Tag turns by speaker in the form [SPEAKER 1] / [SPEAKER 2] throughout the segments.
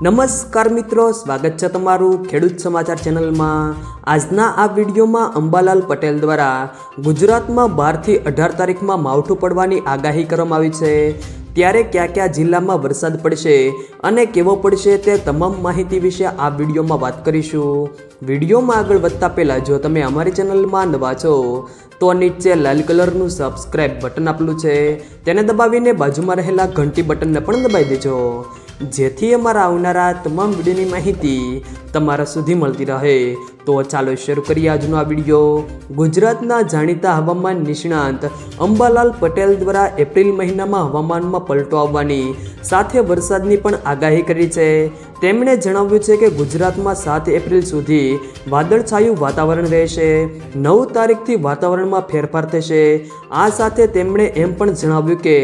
[SPEAKER 1] નમસ્કાર મિત્રો, સ્વાગત છે તમારું ખેડૂત સમાચાર ચેનલમાં। આજના આ વિડીયોમાં અંબાલાલ પટેલ દ્વારા ગુજરાતમાં 12 થી 18 તારીખમાં માવઠું પડવાની આગાહી કરવામાં આવી છે। ત્યારે કયા કયા જિલ્લામાં વરસાદ પડશે અને કેવો પડશે તે તમામ માહિતી વિશે આ વિડીયોમાં વાત કરીશું। વિડીયોમાં આગળ વધતા પહેલાં જો તમે અમારી ચેનલમાં નવા છો તો નીચે લાલ કલરનું સબસ્ક્રાઇબ બટન આપેલું છે તેને દબાવીને બાજુમાં રહેલા ઘંટી બટનને પણ દબાવી દેજો, જેથી અમારા આવનારા તમામ વિડીયોની માહિતી તમારા સુધી મળતી રહે। તો ચાલો શરૂ કરીએ આજનો આ વિડીયો। ગુજરાતના જાણીતા હવામાન નિષ્ણાંત અંબાલાલ પટેલ દ્વારા એપ્રિલ મહિનામાં હવામાનમાં પલટો આવવાની સાથે વરસાદની પણ આગાહી કરી છે। તેમણે જણાવ્યું છે કે ગુજરાતમાં 7 એપ્રિલ સુધી વાદળછાયું વાતાવરણ રહેશે। 9 તારીખથી વાતાવરણમાં ફેરફાર થશે। આ સાથે તેમણે એમ પણ જણાવ્યું કે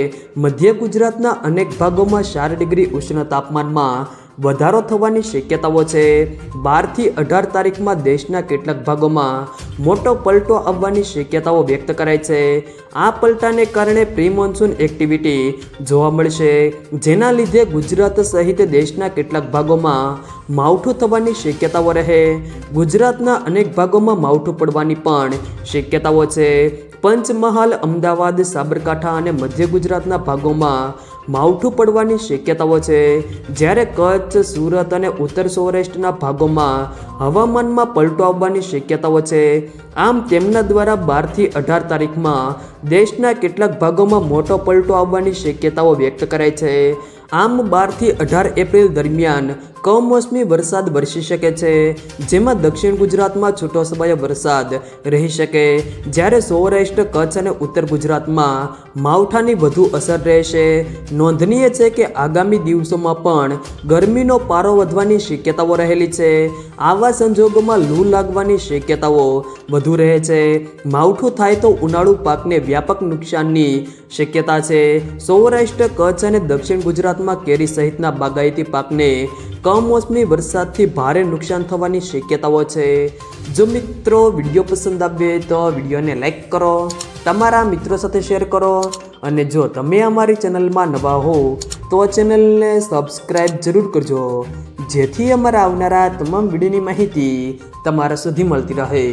[SPEAKER 1] મધ્ય ગુજરાતના અનેક ભાગોમાં 4 ડિગ્રી ઉષ્ણ તાપમાનમાં વધારો થવાની શક્યતાઓ છે। 12 થી 18 તારીખમાં દેશના કેટલાક ભાગોમાં મોટો પલટો આવવાની શક્યતાઓ વ્યક્ત કરાઈ છે। આ પલટાને કારણે પ્રી મોન્સૂન એક્ટિવિટી જોવા મળશે, જેના લીધે ગુજરાત સહિત દેશના કેટલાક ભાગોમાં માવઠું થવાની શક્યતાઓ રહે। ગુજરાતના અનેક ભાગોમાં માવઠું પડવાની પણ શક્યતાઓ છે। પંચમહાલ, અમદાવાદ, સાબરકાંઠા અને મધ્ય ગુજરાતના ભાગોમાં માવઠું પડવાની શક્યતાઓ છે, જ્યારે કચ્છ, સુરત અને ઉત્તર સૌરાષ્ટ્રના ભાગોમાં હવામાનમાં પલટો આવવાની શક્યતાઓ છે। આમ તેમના દ્વારા 12 થી 18 તારીખમાં દેશના કેટલાક ભાગોમાં મોટો પલટો આવવાની શક્યતાઓ વ્યક્ત કરાઈ છે। આમ 12 થી 18 એપ્રિલ દરમિયાન કમોસમી વરસાદ વરસી શકે છે, જેમાં દક્ષિણ ગુજરાતમાં છૂટોછવાયો વરસાદ રહી શકે, જ્યારે સૌરાષ્ટ્ર, કચ્છ અને ઉત્તર ગુજરાતમાં માવઠાની વધુ અસર રહેશે। નોંધનીય છે કે આગામી દિવસોમાં પણ ગરમીનો પારો વધવાની શક્યતાઓ રહેલી છે। આવા સંજોગોમાં લૂ લાગવાની શક્યતાઓ વધુ રહે છે। માવઠું થાય તો ઉનાળુ પાકને વ્યાપક નુકસાનની શક્યતા છે। સૌરાષ્ટ્ર, કચ્છ અને દક્ષિણ ગુજરાતમાં કેરી સહિતના બાગાયતી પાકને કમોસમી વરસાદથી ભારે નુકસાન થવાની શક્યતાઓ છે। જો મિત્રો વિડીયો પસંદ આવે તો વિડીયોને લાઈક કરો, તમારા મિત્રો સાથે શેર કરો, અને જો તમે અમારી ચેનલમાં નવા હો તો ચેનલને સબસ્ક્રાઈબ જરૂર કરજો, જેથી અમારા આવનારા તમામ વિડીયોની માહિતી તમારા સુધી મળતી રહે।